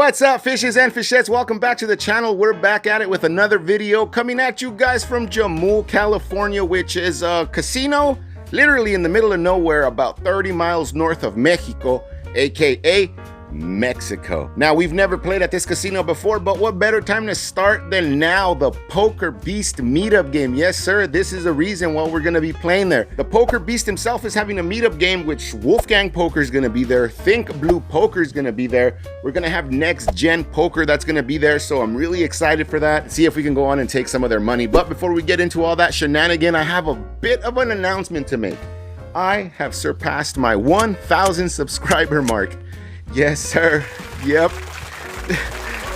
What's up, fishes and fishettes? Welcome back to the channel. We're back at it with another video coming at you guys from Jamul, California, which is a casino literally in the middle of nowhere, about 30 miles north of Mexico, aka Mexico. Now, we've never played at this casino before, but what better time to start than now? The PokerBEAST Meetup game. Yes, sir, this is the reason why we're going to be playing there. The PokerBEAST himself is having a meetup game, which Wolfgang Poker is going to be there. Think Blue Poker is going to be there. We're going to have Next Gen Poker that's going to be there, so I'm really excited for that. See if we can go on and take some of their money. But before we get into all that shenanigan, I have a bit of an announcement to make. I have surpassed my 1,000 subscriber mark. Yes, sir. Yep.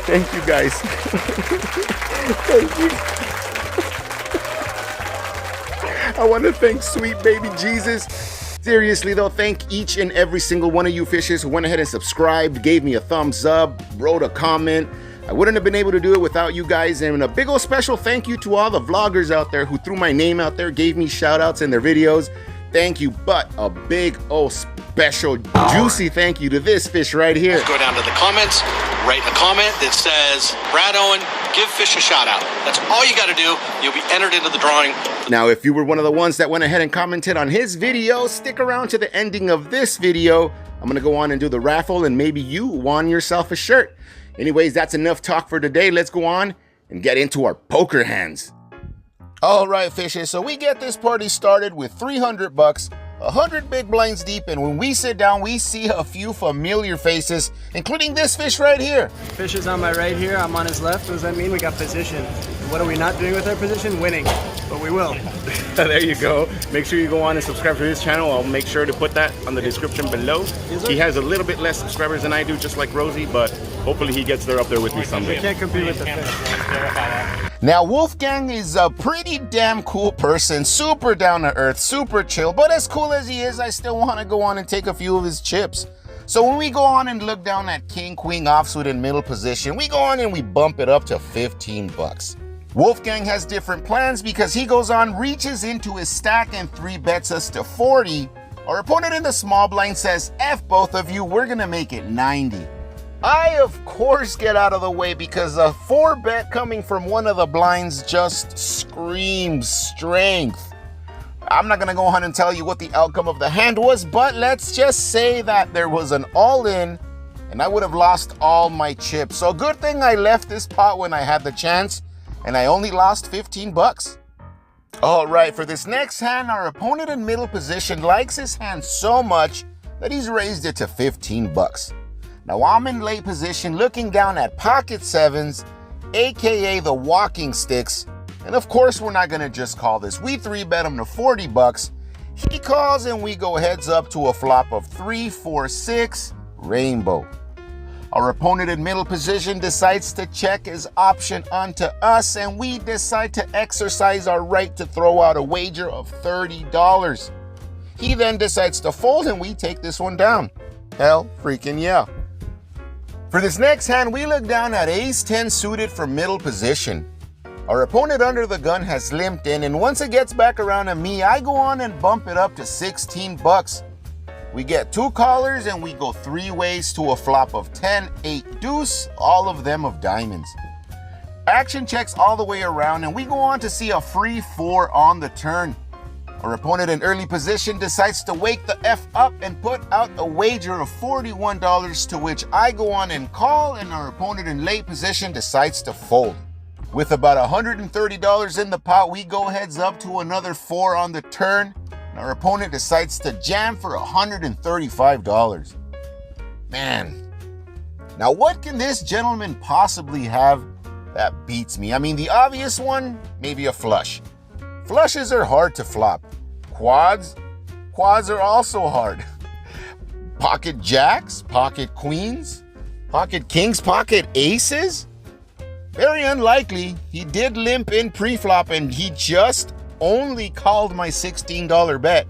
Thank you, guys. Thank you. I want to thank sweet baby Jesus. Seriously, though, thank each and every single one of you fishes who went ahead and subscribed, gave me a thumbs up, wrote a comment. I wouldn't have been able to do it without you guys. And a big old special thank you to all the vloggers out there who threw my name out there, gave me shout outs in their videos. Thank you, but a big old special juicy thank you to this fish right here. Go down to the comments, write a comment that says, Brad Owen, give fish a shout out. That's all you got to do. You'll be entered into the drawing. Now, if you were one of the ones that went ahead and commented on his video, stick around to the ending of this video. I'm gonna go on and do the raffle and maybe you won yourself a shirt. Anyways, that's enough talk for today. Let's go on and get into our poker hands. All right, fishes, so we get this party started with 300 bucks, 100 big blinds deep, and when we sit down, we see a few familiar faces, including this fish right here. Fish is on my right here, I'm on his left. What does that mean? We got position. What are we not doing with our position? Winning, but we will. There you go. Make sure you go on and subscribe to his channel. I'll make sure to put that on the description below. He has a little bit less subscribers than I do, just like Rosie, but hopefully he gets there up there with me someday. We can't compete with the fish. Now, Wolfgang is a pretty damn cool person, super down to earth, super chill, but as cool as he is, I still want to go on and take a few of his chips. So when we go on and look down at King, Queen offsuit in middle position, we go on and we bump it up to 15 bucks. Wolfgang has different plans because he goes on, reaches into his stack and 3-bets us to 40. Our opponent in the small blind says, F both of you, we're gonna make it 90. I, of course, get out of the way because a 4-bet coming from one of the blinds just screams strength. I'm not gonna go on and tell you what the outcome of the hand was, but let's just say that there was an all-in and I would have lost all my chips. So good thing I left this pot when I had the chance and I only lost 15 bucks. All right, for this next hand, our opponent in middle position likes his hand so much that he's raised it to 15 bucks. Now I'm in late position looking down at pocket sevens, aka the walking sticks, and of course we're not gonna just call this. We 3-bet him to 40 bucks. He calls and we go heads up to a flop of 3, 4, 6, rainbow. Our opponent in middle position decides to check his option onto us and we decide to exercise our right to throw out a wager of $30. He then decides to fold and we take this one down. Hell freaking yeah. For this next hand, we look down at ace-10 suited from middle position. Our opponent under the gun has limped in, and once it gets back around to me, I go on and bump it up to 16 bucks. We get 2 callers and we go 3 ways to a flop of 10, 8 deuce, all of them of diamonds. Action checks all the way around and we go on to see a free 4 on the turn. Our opponent in early position decides to wake the F up and put out a wager of $41, to which I go on and call, and our opponent in late position decides to fold. With about $130 in the pot, we go heads up to another 4 on the turn, and our opponent decides to jam for $135. Man, now what can this gentleman possibly have that beats me? I mean, the obvious one, maybe a flush. Flushes are hard to flop. Quads are also hard. Pocket jacks, pocket queens, pocket kings, pocket aces? Very unlikely. He did limp in pre-flop and he just only called my $16 bet.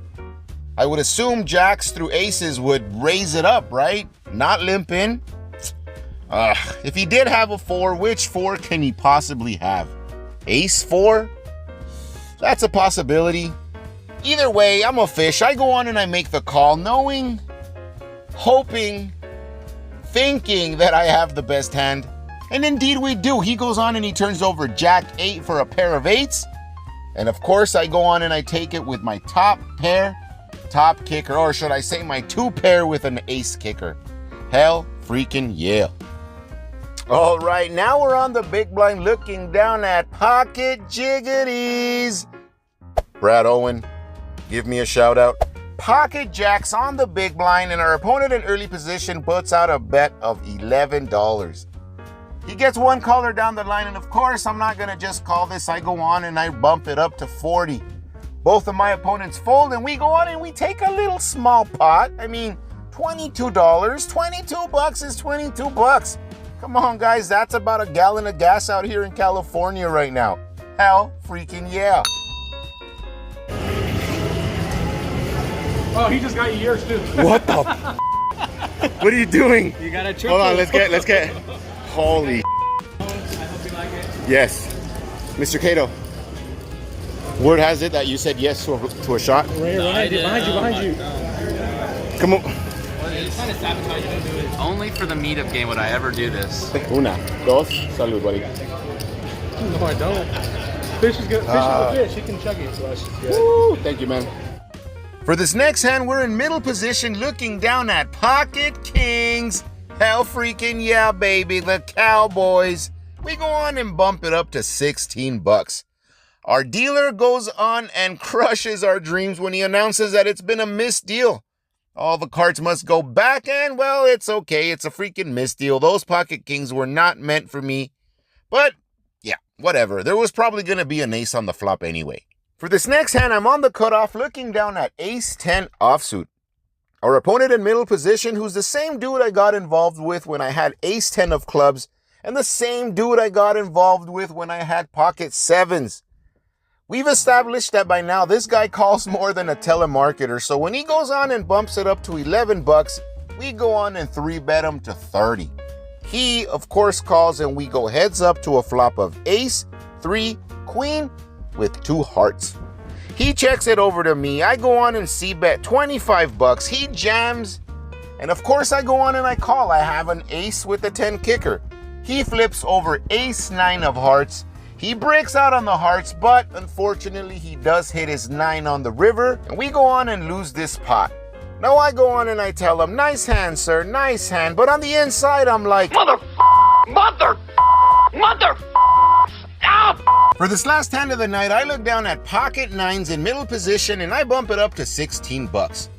I would assume jacks through aces would raise it up, right? Not limp in. If he did have a 4, which 4 can he possibly have? Ace 4? That's a possibility. Either way, I'm a fish. I go on and I make the call, knowing, hoping, thinking that I have the best hand. And indeed we do. He goes on and he turns over Jack 8 for a pair of 8s. And of course I go on and I take it with my top pair, top kicker, or should I say my 2 pair with an ace kicker. Hell freaking yeah. All right, now we're on the big blind looking down at pocket jiggities. Brad Owen, give me a shout out. Pocket jacks on the big blind and our opponent in early position puts out a bet of $11. He gets one caller down the line and of course I'm not gonna just call this. I go on and I bump it up to 40. Both of my opponents fold and we go on and we take a little small pot. I mean, $22, 22 bucks is 22 bucks. Come on, guys, that's about a gallon of gas out here in California right now. Hell freaking yeah. Oh, he just got you yours too. What the What are you doing? You got a triple. Hold on, let's get. Holy I hope you like it. yes. Mr. Cato, word has it that you said yes to a shot. Right behind you. Come on. It's kind of sabotage. You don't do it. Only for the meetup game would I ever do this. Una, dos, salud, buddy. No, I don't. Fish is good. Fish is a fish. He can chug it, so that's just good. Woo, thank you, man. For this next hand, we're in middle position looking down at pocket kings. Hell freaking yeah, baby, the Cowboys. We go on and bump it up to 16 bucks. Our dealer goes on and crushes our dreams when he announces that it's been a missed deal. All the cards must go back and, well, it's okay. It's a freaking misdeal. Those pocket kings were not meant for me. But, yeah, whatever. There was probably going to be an ace on the flop anyway. For this next hand, I'm on the cutoff looking down at ace-10 offsuit. Our opponent in middle position, who's the same dude I got involved with when I had ace-10 of clubs, and the same dude I got involved with when I had pocket 7s. We've established that by now this guy calls more than a telemarketer, so when he goes on and bumps it up to 11 bucks, we go on and 3-bet him to 30. He, of course, calls and we go heads up to a flop of ace, 3, queen with 2 hearts. He checks it over to me. I go on and c-bet 25 bucks. He jams, and of course I go on and I call. I have an ace with a 10 kicker. He flips over ace 9 of hearts. He breaks out on the hearts, but unfortunately he does hit his 9 on the river, and we go on and lose this pot. Now I go on and I tell him, nice hand, sir, nice hand, but on the inside I'm like, mother, stop! For this last hand of the night, I look down at pocket 9s in middle position and I bump it up to 16 bucks.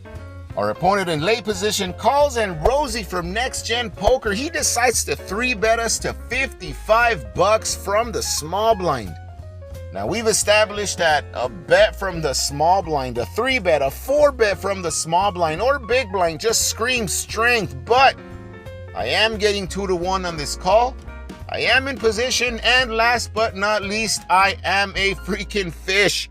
Our opponent in late position calls, and Rosie from Next Gen Poker, he decides to 3-bet us to 55 bucks from the small blind. Now we've established that a bet from the small blind, a 3-bet, a 4-bet from the small blind or big blind just screams strength, but I am getting 2-1 on this call. I am in position, and last but not least, I am a freaking fish.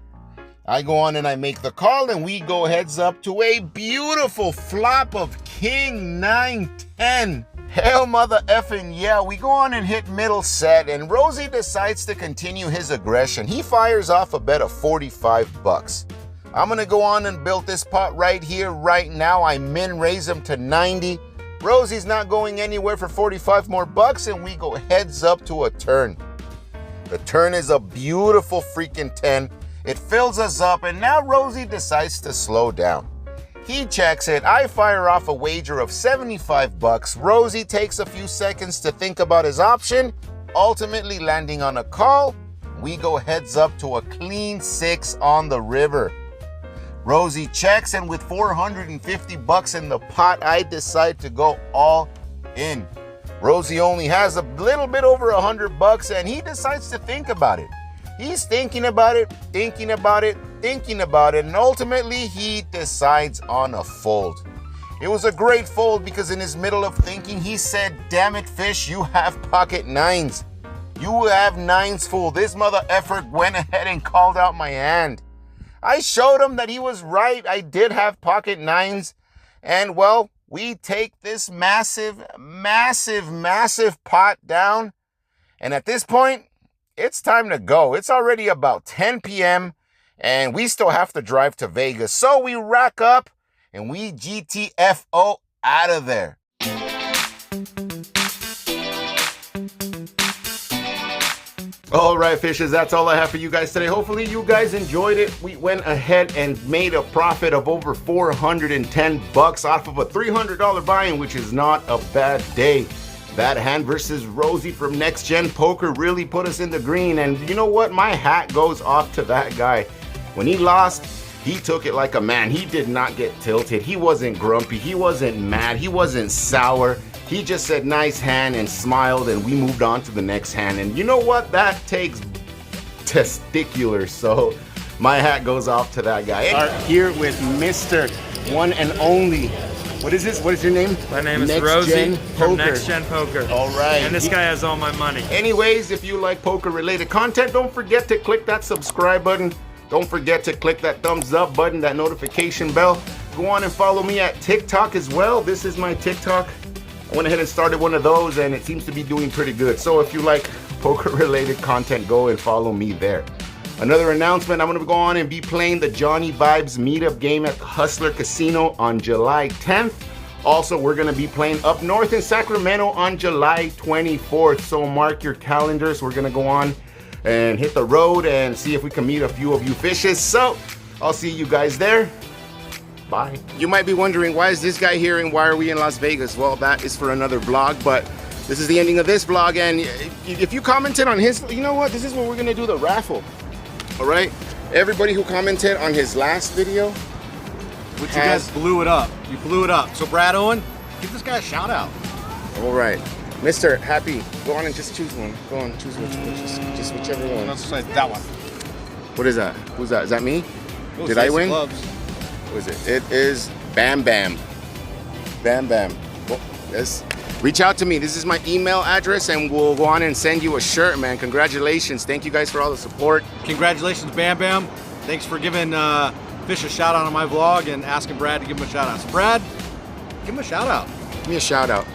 I go on and I make the call, and we go heads up to a beautiful flop of king 9-10. Hell mother effing yeah. We go on and hit middle set, and Rosie decides to continue his aggression. He fires off a bet of 45 bucks. I'm gonna go on and build this pot right here, right now. I min raise him to 90. Rosie's not going anywhere for 45 more bucks, and we go heads up to a turn. The turn is a beautiful freaking 10. It fills us up, and now Rosie decides to slow down. He checks it. I fire off a wager of 75 bucks. Rosie takes a few seconds to think about his option, ultimately landing on a call. We go heads up to a clean 6 on the river. Rosie checks, and with 450 bucks in the pot, I decide to go all in. Rosie only has a little bit over 100 bucks, and he decides to think about it. He's thinking about it, and ultimately he decides on a fold. It was a great fold because in his middle of thinking, he said, damn it, fish, you have pocket 9s. You have 9s, fool. This mother effer went ahead and called out my hand. I showed him that he was right. I did have pocket 9s. And well, we take this massive pot down. And at this point, it's time to go. It's already about 10 p.m. and we still have to drive to Vegas. So we rack up and we GTFO out of there. All right, fishes, that's all I have for you guys today. Hopefully you guys enjoyed it. We went ahead and made a profit of over 410 bucks off of a $300 buy-in, which is not a bad day. That hand versus Rosie from Next Gen Poker really put us in the green, and you know what? My hat goes off to that guy. When he lost, he took it like a man. He did not get tilted. He wasn't grumpy. He wasn't mad. He wasn't sour. He just said nice hand and smiled, and we moved on to the next hand. And you know what? That takes testicular. So my hat goes off to that guy. And here with Mr. One and Only. What is this? What is your name? My name is Next Rosie Gen from Poker. Next Gen Poker. All right. And this guy has all my money. Anyways, if you like poker related content, don't forget to click that subscribe button. Don't forget to click that thumbs up button, that notification bell. Go on and follow me at TikTok as well. This is my TikTok. I went ahead and started one of those, and it seems to be doing pretty good. So if you like poker related content, go and follow me there. Another announcement, I'm gonna go on and be playing the Johnny Vibes Meetup game at Hustler Casino on July 10th. Also, we're gonna be playing up north in Sacramento on July 24th. So mark your calendars. We're gonna go on and hit the road and see if we can meet a few of you fishes. So I'll see you guys there. Bye. You might be wondering, why is this guy here and why are we in Las Vegas? Well, that is for another vlog, but this is the ending of this vlog. And if you commented on his, you know what? This is what we're gonna do, the raffle. All right? Everybody who commented on his last video. Which you guys blew it up. You blew it up. So Brad Owen, give this guy a shout out. All right. Mr. Happy, go on and just choose one. Go on, choose which, just whichever one. Let's say that one. What is that? Who's that? Is that me? Ooh, Did I Stacy win? Gloves. What is it? It is Bam Bam. Bam Bam. Well, yes. Reach out to me. This is my email address, and we'll go on and send you a shirt, man. Congratulations. Thank you guys for all the support. Congratulations, Bam Bam. Thanks for giving Fish a shout out on my vlog and asking Brad to give him a shout out. So Brad, give him a shout out. Give me a shout out.